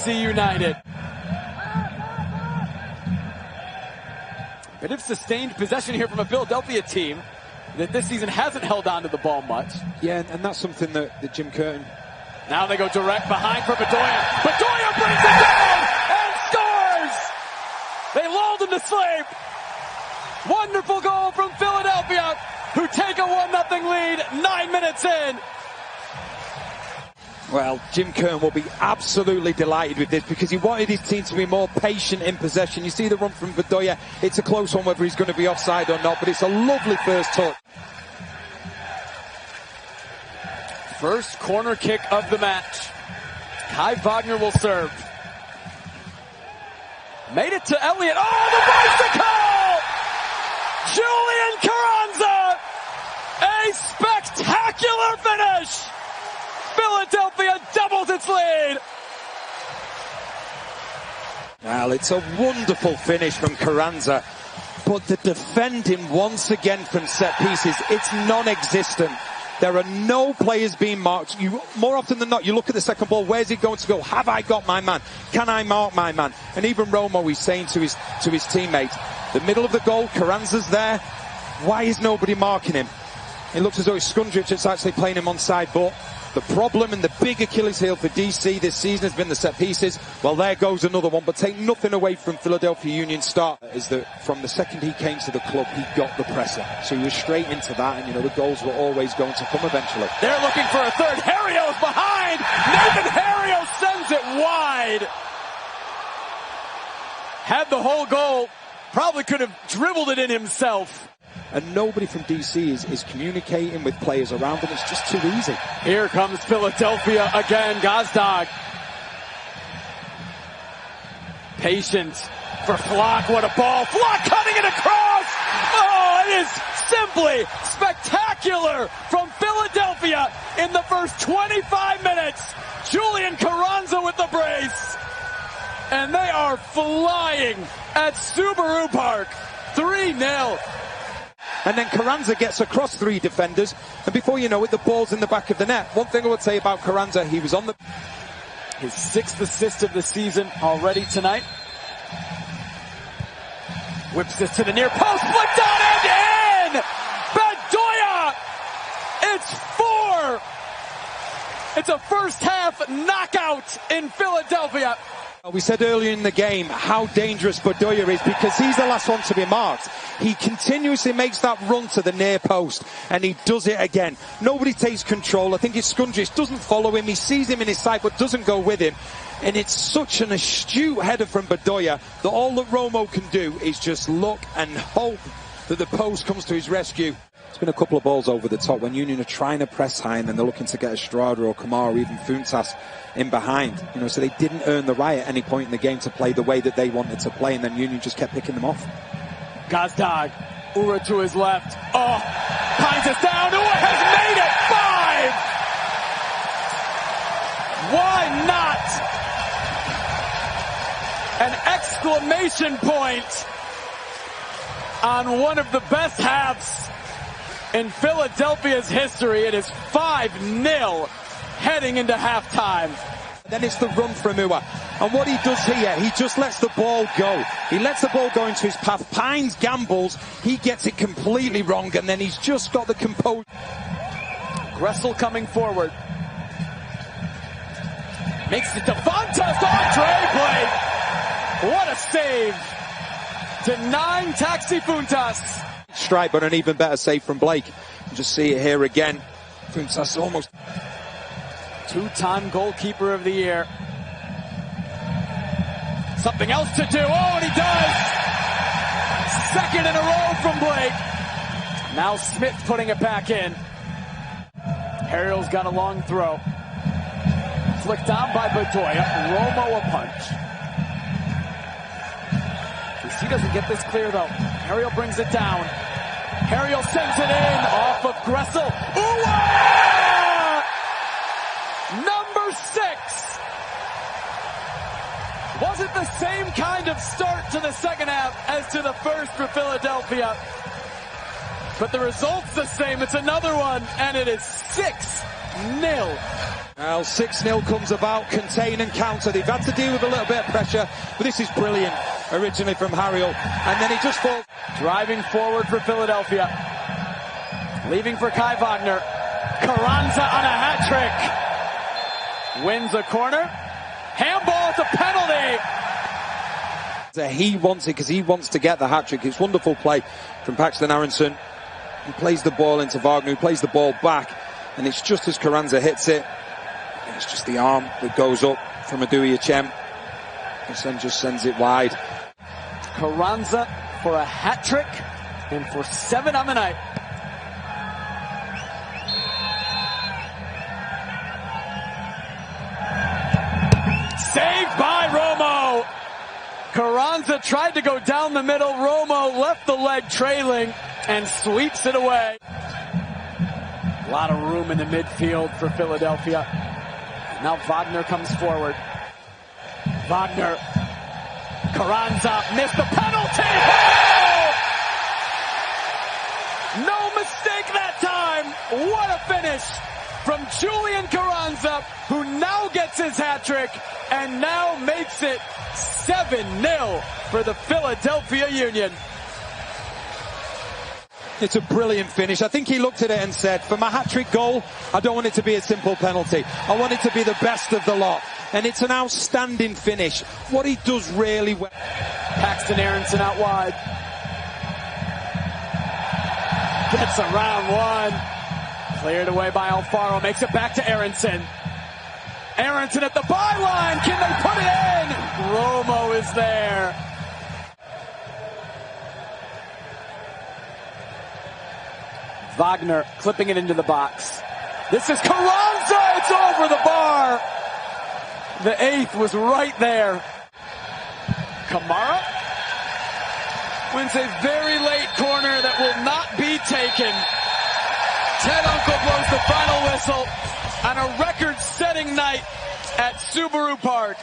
DC United. Bit of sustained possession here from a Philadelphia team that this season hasn't held on to the ball much. Yeah, and that's something that Jim Curtin... Now they go direct behind for Bedoya. Bedoya brings it down and scores! They lulled him to sleep. Wonderful goal from Philadelphia, who take a 1-0 lead 9 minutes in. Well, Jim Curtin will be absolutely delighted with this because he wanted his team to be more patient in possession. You see the run from Bedoya. It's a close one whether he's going to be offside or not, but it's a lovely first touch. First corner kick of the match. Kai Wagner will serve. Made it to Elliott. Oh, the bicycle! Julian Carranza! A spectacular finish! Philadelphia doubles its lead. Well, it's a wonderful finish from Carranza, but the defending once again from set pieces, it's non-existent. There are no players being marked. More often than not, you look at the second ball, where's he going to go? Have I got my man? Can I mark my man? And even Romo is saying to his teammate, the middle of the goal, Carranza's there. Why is nobody marking him? It looks as though it's Skundrich that's actually playing him onside, but the problem and the big Achilles heel for DC this season has been the set pieces. Well, there goes another one, but take nothing away from Philadelphia Union's start. Is that from the second he came to the club, he got the presser. So he was straight into that, and the goals were always going to come eventually. They're looking for a third. Harrio's behind. Nathan Harrio sends it wide. Had the whole goal. Probably could have dribbled it in himself. And nobody from DC is communicating with players around them. It's just too easy. Here comes Philadelphia again. Gazdag. Patient for Flock. What a ball. Flock cutting it across. Oh, it is simply spectacular from Philadelphia in the first 25 minutes. Julian Carranza with the brace. And they are flying at Subaru Park. 3-0. And then Carranza gets across three defenders, and before you know it, the ball's in the back of the net. One thing I would say about Carranza, he was on his 6th assist of the season already tonight. Whips this to the near post, flipped on and in! Bedoya! It's 4! It's a first half knockout in Philadelphia. We said earlier in the game how dangerous Bedoya is because he's the last one to be marked. He continuously makes that run to the near post, and he does it again. Nobody takes control. I think it's Skundrich doesn't follow him. He sees him in his sight but doesn't go with him. And it's such an astute header from Bedoya that all that Romo can do is just look and hope that the post comes to his rescue. It's been a couple of balls over the top when Union are trying to press high and then they're looking to get Estrada or Kamara or even Funtas in behind. So they didn't earn the right at any point in the game to play the way that they wanted to play, and then Union just kept picking them off. Gazdag, Ura to his left. Oh, Pines is down. Ura has made it 5. Why not? An exclamation point on one of the best halves in Philadelphia's history. It is 5-0 heading into halftime. Then it's the run from Ua. And what he does here, he just lets the ball go. He lets the ball go into his path. Pines gambles. He gets it completely wrong, and then he's just got the composure. Gressel coming forward. Makes it to Fontas. Andre Blake. What a save. Denying Taxi Funtas. Strike, but an even better save from Blake. You just see it here again. Funtas almost... Two-time goalkeeper of the year. Something else to do. Oh, and he does! Second in a row from Blake. Now Smith putting it back in. Harrell's got a long throw. Flicked on by Bedoya. Romo a punch. He doesn't get this clear though. Harrell brings it down. Harrell sends it in off of Gressel. Ooh! Number 6. Was it the same kind of start to the second half as to the first for Philadelphia? But the result's the same. It's another one, and it is 6-0. Well, 6-0 comes about, contain and counter. They've had to deal with a little bit of pressure, but this is brilliant, originally from Harriel. And then he just falls. Driving forward for Philadelphia. Leaving for Kai Wagner. Carranza on a hat trick. Wins a corner. Handball, it's a penalty. He wants it because he wants to get the hat trick. It's wonderful play from Paxton Aronson. He plays the ball into Wagner, who plays the ball back, and it's just as Carranza hits it. It's just the arm that goes up from Odoi-Atsem. And then just sends it wide. Carranza for a hat trick and for 7 on the night. Saved by Romo. Carranza tried to go down the middle. Romo left the leg trailing and sweeps it away. A lot of room in the midfield for Philadelphia. Now Wagner comes forward. Wagner. Carranza missed the penalty. Oh! No mistake that time. What a finish from Julian Carranza, who now gets his hat trick and now makes it 7-0 for the Philadelphia Union. It's a brilliant finish. I think he looked at it and said, for my hat-trick goal, I don't want it to be a simple penalty. I want it to be the best of the lot. And it's an outstanding finish. What he does really well. Paxton Aronson out wide. Gets around one. Cleared away by Alfaro. Makes it back to Aronson. Aronson at the byline. Can they put it in? Romo is there. Wagner clipping it into the box. This is Carranza. It's over the bar. The 8th was right there. Kamara wins a very late corner that will not be taken. Ted Uncle blows the final whistle on a record-setting night at Subaru Park.